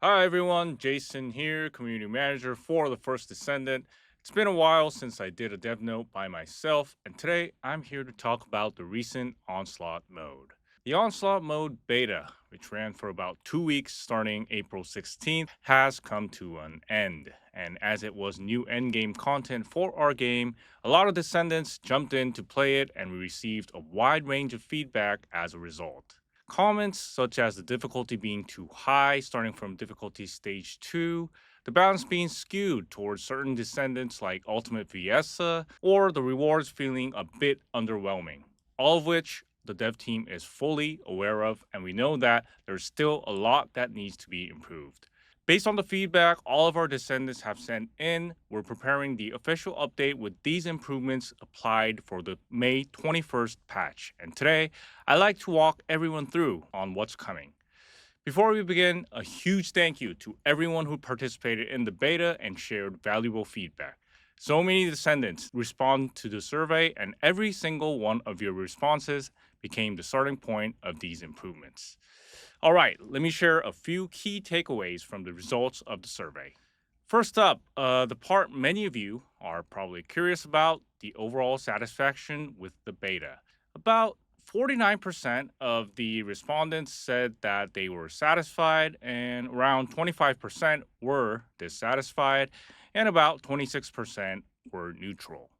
Hi everyone, Jason here, community manager for the First Descendant. It's been a while since I did a dev note by myself, and today I'm here to talk about the recent Onslaught mode. The Onslaught mode beta, which ran for about 2 weeks starting April 16th, has come to an end. And as it was new endgame content for our game, a lot of Descendants jumped in to play it, and we received a wide range of feedback as a result. Comments such as the difficulty being too high, starting from difficulty stage 2, the balance being skewed towards certain descendants like Ultimate Fiesta, or the rewards feeling a bit underwhelming. All of which the dev team is fully aware of, and we know that there's still a lot that needs to be improved. Based on the feedback all of our descendants have sent in, we're preparing the official update with these improvements applied for the May 21st patch. And today, I'd like to walk everyone through on what's coming. Before we begin, a huge thank you to everyone who participated in the beta and shared valuable feedback. So many descendants respond to the survey, and every single one of your responses became the starting point of these improvements. All right, let me share a few key takeaways from the results of the survey. First up, the part many of you are probably curious about, the overall satisfaction with the beta. About 49% of the respondents said that they were satisfied, and around 25% were dissatisfied, and about 26% were neutral.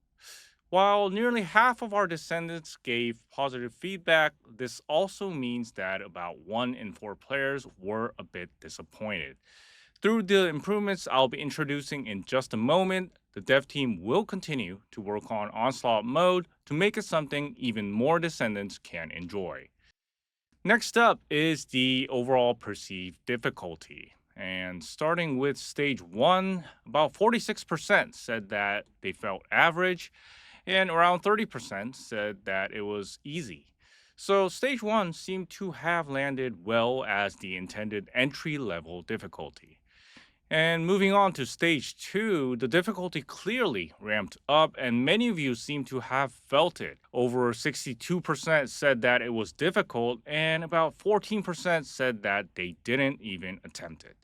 While nearly half of our descendants gave positive feedback, this also means that about 1 in 4 players were a bit disappointed. Through the improvements I'll be introducing in just a moment, the dev team will continue to work on Onslaught Mode to make it something even more descendants can enjoy. Next up is the overall perceived difficulty. And starting with stage 1, about 46% said that they felt average, and around 30% said that it was easy. So, stage 1 seemed to have landed well as the intended entry level difficulty. And moving on to stage 2, the difficulty clearly ramped up, and many of you seem to have felt it. Over 62% said that it was difficult, and about 14% said that they didn't even attempt it.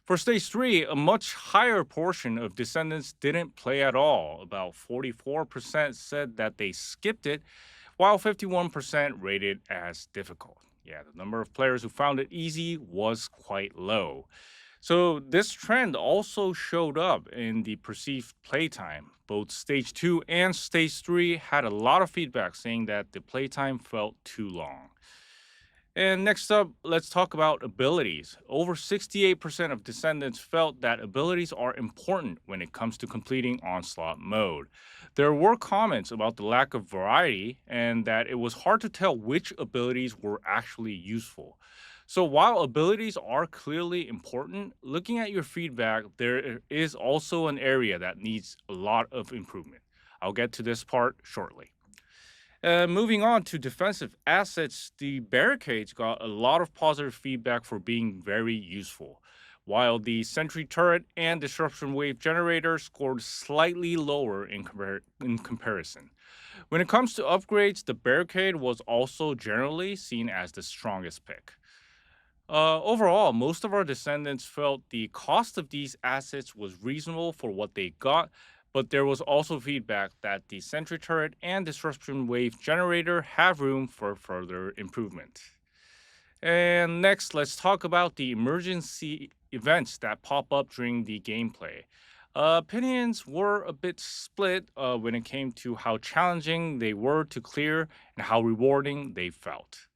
For stage 3, a much higher portion of descendants didn't play at all. About 44% said that they skipped it, while 51% rated as difficult. Yeah, the number of players who found it easy was quite low. So, this trend also showed up in the perceived playtime. Both stage 2 and stage 3 had a lot of feedback saying that the playtime felt too long. And next up, let's talk about abilities. Over 68% of descendants felt that abilities are important when it comes to completing Onslaught mode. There were comments about the lack of variety and that it was hard to tell which abilities were actually useful. So, while abilities are clearly important, looking at your feedback, there is also an area that needs a lot of improvement. I'll get to this part shortly. Moving on to defensive assets, the barricades got a lot of positive feedback for being very useful, while the sentry turret and disruption wave generator scored slightly lower in comparison. When it comes to upgrades, the barricade was also generally seen as the strongest pick. Overall, most of our descendants felt the cost of these assets was reasonable for what they got, but there was also feedback that the sentry turret and disruption wave generator have room for further improvement. And next, let's talk about the emergency events that pop up during the gameplay. Opinions were a bit split when it came to how challenging they were to clear and how rewarding they felt.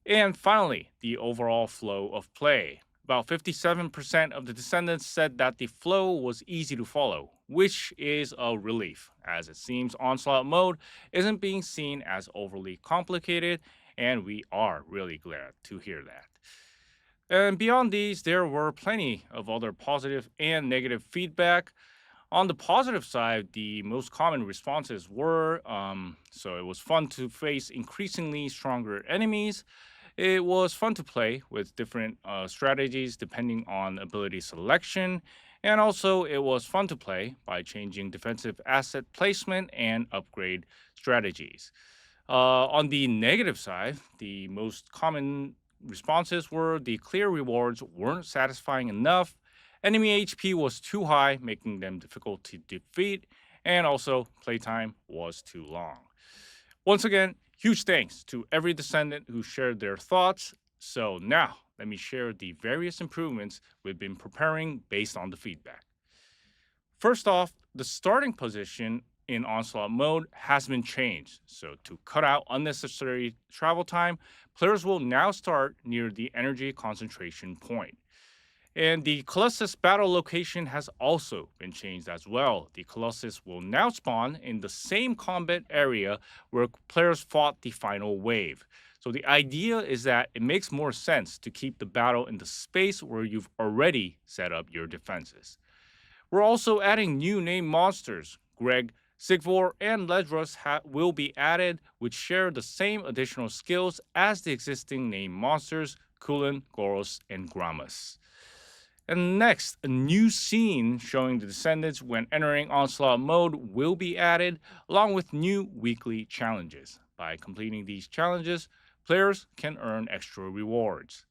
And finally, the overall flow of play. About 57% of the descendants said that the flow was easy to follow, which is a relief, as it seems Onslaught mode isn't being seen as overly complicated, and we are really glad to hear that. And beyond these, there were plenty of other positive and negative feedback. On the positive side, the most common responses were so it was fun to face increasingly stronger enemies. It was fun to play with different strategies depending on ability selection. And also, it was fun to play by changing defensive asset placement and upgrade strategies. On the negative side, the most common responses were the clear rewards weren't satisfying enough, enemy HP was too high, making them difficult to defeat, and also playtime was too long. Once again, huge thanks to every descendant who shared their thoughts. So now, let me share the various improvements we've been preparing based on the feedback. First off, the starting position in Onslaught mode has been changed. So, to cut out unnecessary travel time, players will now start near the energy concentration point. And the Colossus battle location has also been changed as well. The Colossus will now spawn in the same combat area where players fought the final wave. So the idea is that it makes more sense to keep the battle in the space where you've already set up your defenses. We're also adding new named monsters. Greg, Sigvor, and Ledros will be added, which share the same additional skills as the existing named monsters, Kulin, Goros, and Gramus. And next, a new scene showing the descendants when entering Onslaught mode will be added, along with new weekly challenges. By completing these challenges, players can earn extra rewards.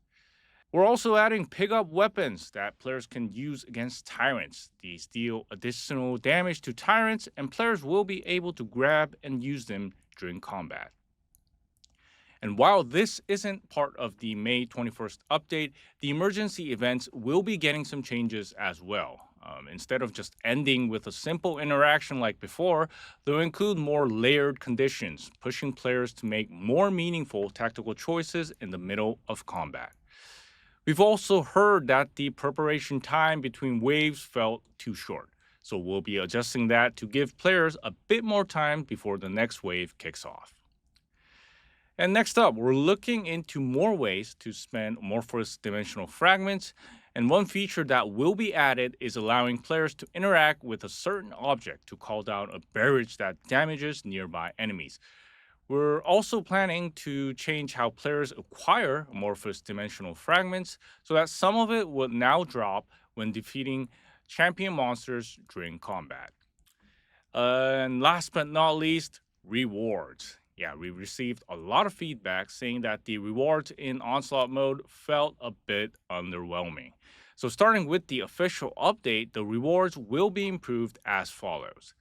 We're also adding pick-up weapons that players can use against tyrants. These deal additional damage to tyrants, and players will be able to grab and use them during combat. And while this isn't part of the May 21st update, the emergency events will be getting some changes as well. Instead of just ending with a simple interaction like before, they'll include more layered conditions, pushing players to make more meaningful tactical choices in the middle of combat. We've also heard that the preparation time between waves felt too short, so we'll be adjusting that to give players a bit more time before the next wave kicks off. And next up, we're looking into more ways to spend amorphous dimensional fragments, and one feature that will be added is allowing players to interact with a certain object to call down a barrage that damages nearby enemies. We're also planning to change how players acquire amorphous dimensional fragments so that some of it will now drop when defeating champion monsters during combat. And last but not least, rewards. Yeah, we received a lot of feedback saying that the rewards in Onslaught mode felt a bit underwhelming. So starting with the official update, the rewards will be improved as follows.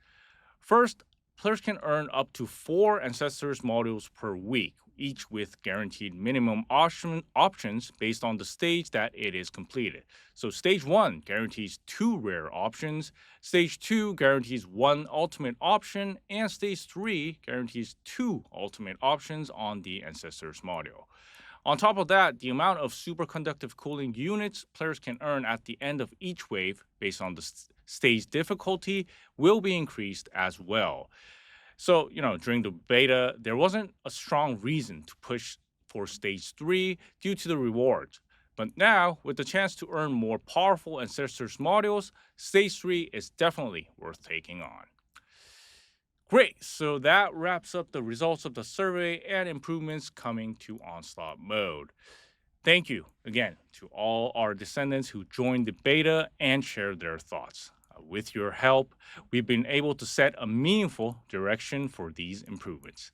First, players can earn up to 4 Ancestors modules per week, each with guaranteed minimum options based on the stage that it is completed. So Stage 1 guarantees 2 rare options, Stage 2 guarantees 1 ultimate option, and Stage 3 guarantees 2 ultimate options on the Ancestors module. On top of that, the amount of superconductive cooling units players can earn at the end of each wave based on the stage difficulty will be increased as well. So, during the beta, there wasn't a strong reason to push for Stage 3 due to the rewards. But now, with the chance to earn more powerful Ancestors modules, Stage 3 is definitely worth taking on. Great, so that wraps up the results of the survey and improvements coming to Onslaught mode. Thank you again to all our descendants who joined the beta and shared their thoughts. With your help, we've been able to set a meaningful direction for these improvements.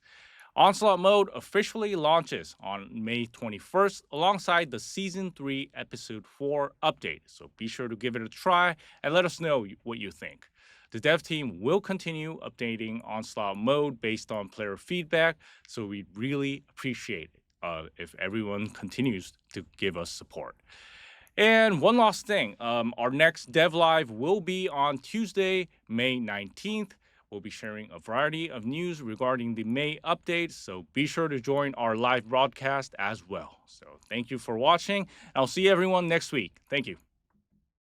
Onslaught mode officially launches on May 21st alongside the Season 3 Episode 4 update, so be sure to give it a try and let us know what you think. The dev team will continue updating Onslaught mode based on player feedback, so we'd really appreciate it if everyone continues to give us support. And one last thing, our next Dev Live will be on Tuesday, May 19th. We'll be sharing a variety of news regarding the May update, so be sure to join our live broadcast as well. So thank you for watching. I'll see everyone next week. Thank you.